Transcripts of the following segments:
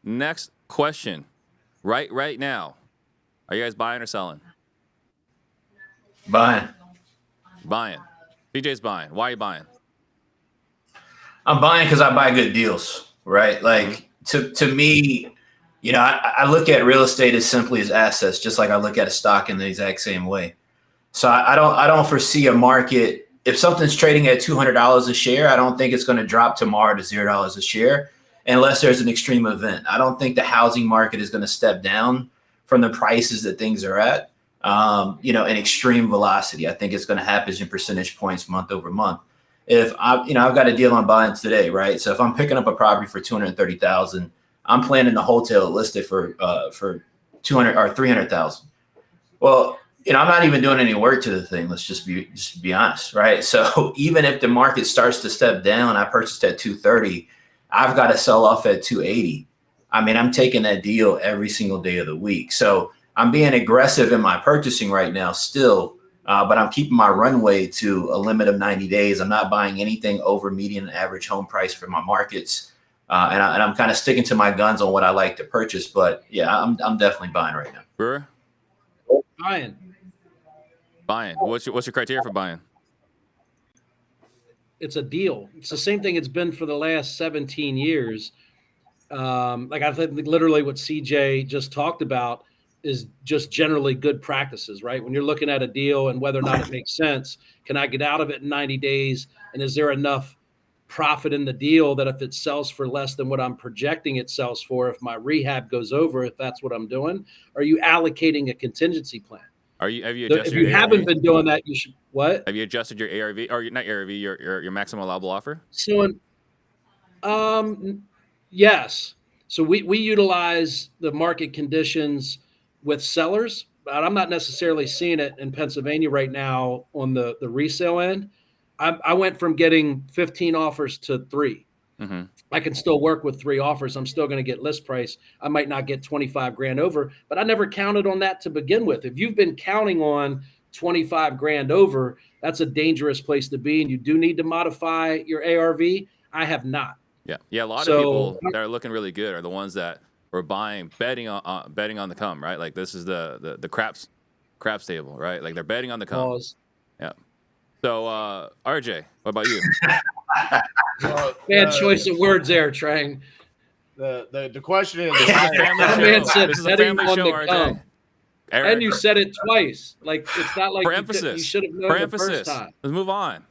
Next question. Right now, are you guys buying or selling? Buying. Buying. PJ's buying. Why are you buying? I'm buying because I buy good deals, right? Like to me, I look at real estate as simply as assets, just like I look at a stock in the exact same way. So I don't foresee a market. If something's trading at $200 a share, I don't think it's going to drop tomorrow to $0 a share unless there's an extreme event. I don't think the housing market is going to step down from the prices that things are at, in extreme velocity. I think it's going to happen in percentage points month over month. If I've got a deal I'm buying today, right? So if I'm picking up a property for $230,000, I'm planning to wholesale list it for 200 or 300,000. Well, I'm not even doing any work to the thing. Let's just be honest, right? So even if the market starts to step down, I purchased at 230, I've got to sell off at 280. I mean, I'm taking that deal every single day of the week. So I'm being aggressive in my purchasing right now still, but I'm keeping my runway to a limit of 90 days. I'm not buying anything over median and average home price for my markets. And I'm kind of sticking to my guns on what I like to purchase. But yeah, I'm definitely buying right now. Brewer? Buying. What's your criteria for buying? It's a deal. It's the same thing it's been for the last 17 years. Like I think literally what CJ just talked about is just generally good practices, right? When you're looking at a deal and whether or not it makes sense, can I get out of it in 90 days? And is there enough profit in the deal that if it sells for less than what I'm projecting it sells for, if my rehab goes over, if that's what I'm doing, are you allocating a contingency plan? Have you adjusted if you your haven't ARV? been doing that, you should what? Have you adjusted your ARV or not ARV, your maximum allowable offer? So, yes. So we utilize the market conditions with sellers, but I'm not necessarily seeing it in Pennsylvania right now on the resale end. I went from getting 15 offers to 3. Mm-hmm. I can still work with 3 offers. I'm still going to get list price. I might not get 25 grand over, but I never counted on that to begin with. If you've been counting on 25 grand over, that's a dangerous place to be. And you do need to modify your ARV. I have not. Yeah. A lot of people that are looking really good are the ones that were betting on the come, right? Like this is the craps table, right? Like they're betting on the come. Pause. Yeah. So RJ, what about you? Bad choice of words there, Trang. The question is, this is a family show. This is a family show, RJ. And you said it twice. Like it's not like you should have known the first time. Let's move on.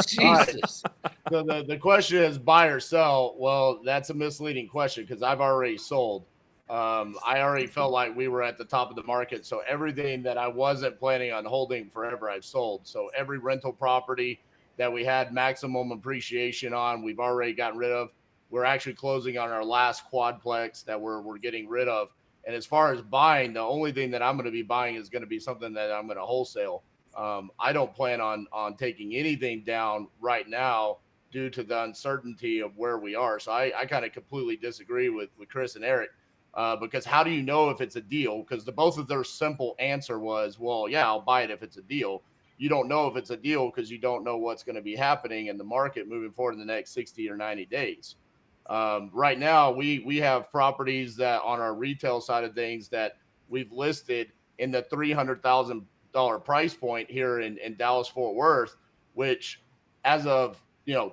Jesus. The question is buy or sell. Well, that's a misleading question because I've already sold. I already felt like we were at the top of the market. So everything that I wasn't planning on holding forever, I've sold. So every rental property that we had maximum appreciation on, we've already gotten rid of. We're actually closing on our last quadplex that we're getting rid of. And as far as buying, the only thing that I'm going to be buying is going to be something that I'm going to wholesale. I don't plan on taking anything down right now due to the uncertainty of where we are. So I kind of completely disagree with Chris and Eric because how do you know if it's a deal? Because both of their simple answer was, well, yeah, I'll buy it if it's a deal. You don't know if it's a deal because you don't know what's going to be happening in the market moving forward in the next 60 or 90 days. Right now, we have properties that on our retail side of things that we've listed in the $300,000 price point here in Dallas-Fort Worth, which as of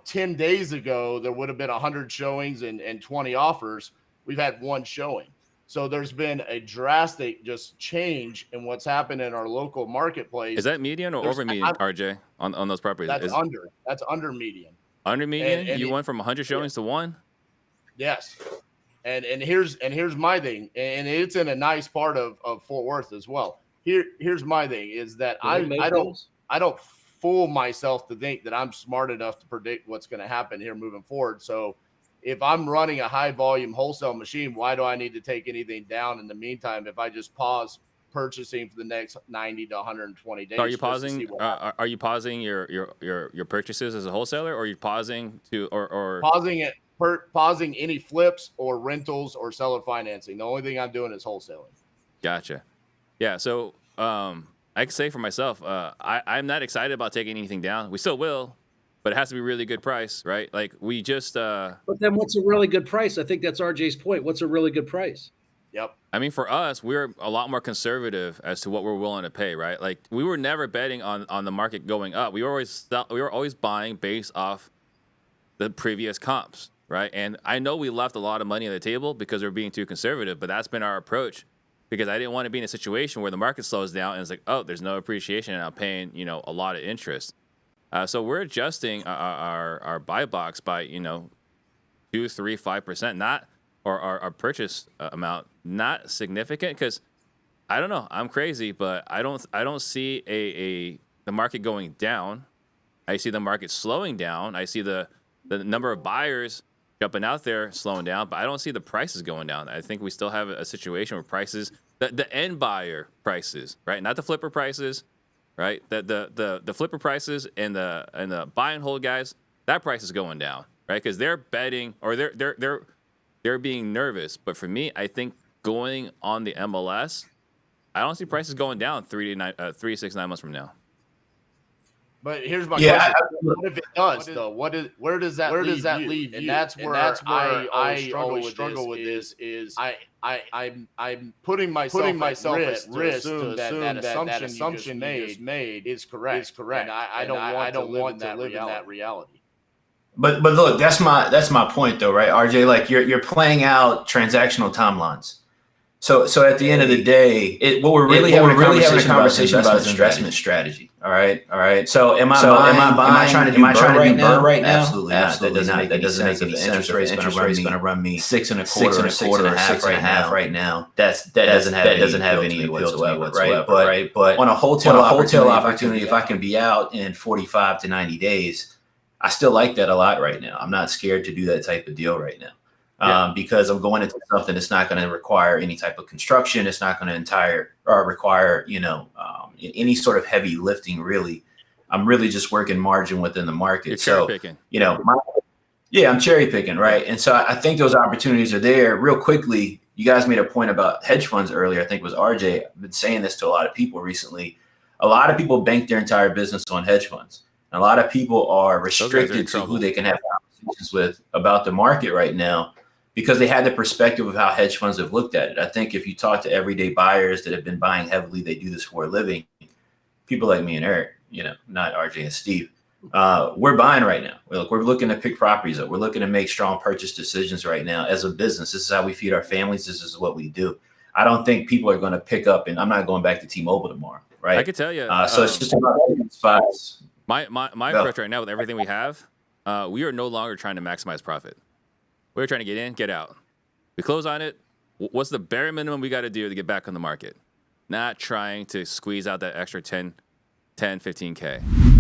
10 days ago, there would have been 100 showings and 20 offers. We've had 1 showing. So there's been a drastic just change in what's happened in our local marketplace. Is that median or over median, RJ, on those properties? That's under median. Under median? And you went from 100 showings to 1? Yes. And here's my thing, and it's in a nice part of Fort Worth as well. Here's my thing is that I don't fool myself to think that I'm smart enough to predict what's going to happen here moving forward. So if I'm running a high volume wholesale machine, why do I need to take anything down in the meantime if I just pause purchasing for the next 90 to 120 days? Are you pausing? Are you pausing your purchases as a wholesaler, or are you pausing or pausing it? Pausing any flips or rentals or seller financing. The only thing I'm doing is wholesaling. Gotcha. Yeah. So I can say for myself, I'm not excited about taking anything down. We still will, but it has to be a really good price, right? Like we just But then what's a really good price? I think that's RJ's point. What's a really good price? Yep. I mean, for us, we're a lot more conservative as to what we're willing to pay, right? Like we were never betting on the market going up. We were always buying based off the previous comps, right? And I know we left a lot of money on the table because we're being too conservative, but that's been our approach because I didn't want to be in a situation where the market slows down and it's like, oh, there's no appreciation and I'm paying, a lot of interest. So we're adjusting our buy box by, 2, 3, 5%, not or our purchase amount, not significant because I don't know, I'm crazy, but I don't see the market going down. I see the market slowing down. I see the number of buyers jumping out there slowing down, but I don't see the prices going down. I think we still have a situation where prices, the end buyer prices, right, not the flipper prices, right, the flipper prices and the buy and hold guys, that price is going down, right, because they're betting or they're being nervous. But for me, I think going on the MLS, I don't see prices going down 3 to 6, 9 months from now. But here's my question: what if it does, though? Where does that leave you? And that's where I always struggle with this. Is I'm putting myself at risk to assume that assumption you just made is correct. And I don't want to live in that reality. But look, that's my point though, right, RJ? Like you're playing out transactional timelines. So at the end of the day, what we're really having a conversation about is investment strategy. All right. So am I trying to do BRRRR right now? Absolutely not. That doesn't make any sense. If the interest rate's going to run me 6.25 or 6.5 right now, that doesn't have any appeal whatsoever, right? But on a wholesale opportunity, if I can be out in 45 to 90 days, I still like that a lot right now. I'm not scared to do that type of deal right now. Because I'm going into something that's not going to require any type of construction. It's not going to require, any sort of heavy lifting, really. I'm really just working margin within the market. You're cherry picking. I'm cherry picking, right? And so I think those opportunities are there. Real quickly, you guys made a point about hedge funds earlier. I think it was RJ. I've been saying this to a lot of people recently. A lot of people bank their entire business on hedge funds. A lot of people are restricted to who they can have conversations with about the market right now because they had the perspective of how hedge funds have looked at it. I think if you talk to everyday buyers that have been buying heavily, they do this for a living. People like me and Eric, not RJ and Steve, we're buying right now. We're looking to pick properties up. We're looking to make strong purchase decisions right now as a business. This is how we feed our families. This is what we do. I don't think people are going to pick up, and I'm not going back to T-Mobile tomorrow, right? I could tell you. So it's just about spots. My approach right now with everything we have, we are no longer trying to maximize profit. We're trying to get in, get out. We close on it. What's the bare minimum we got to do to get back on the market? Not trying to squeeze out that extra 10, 15K.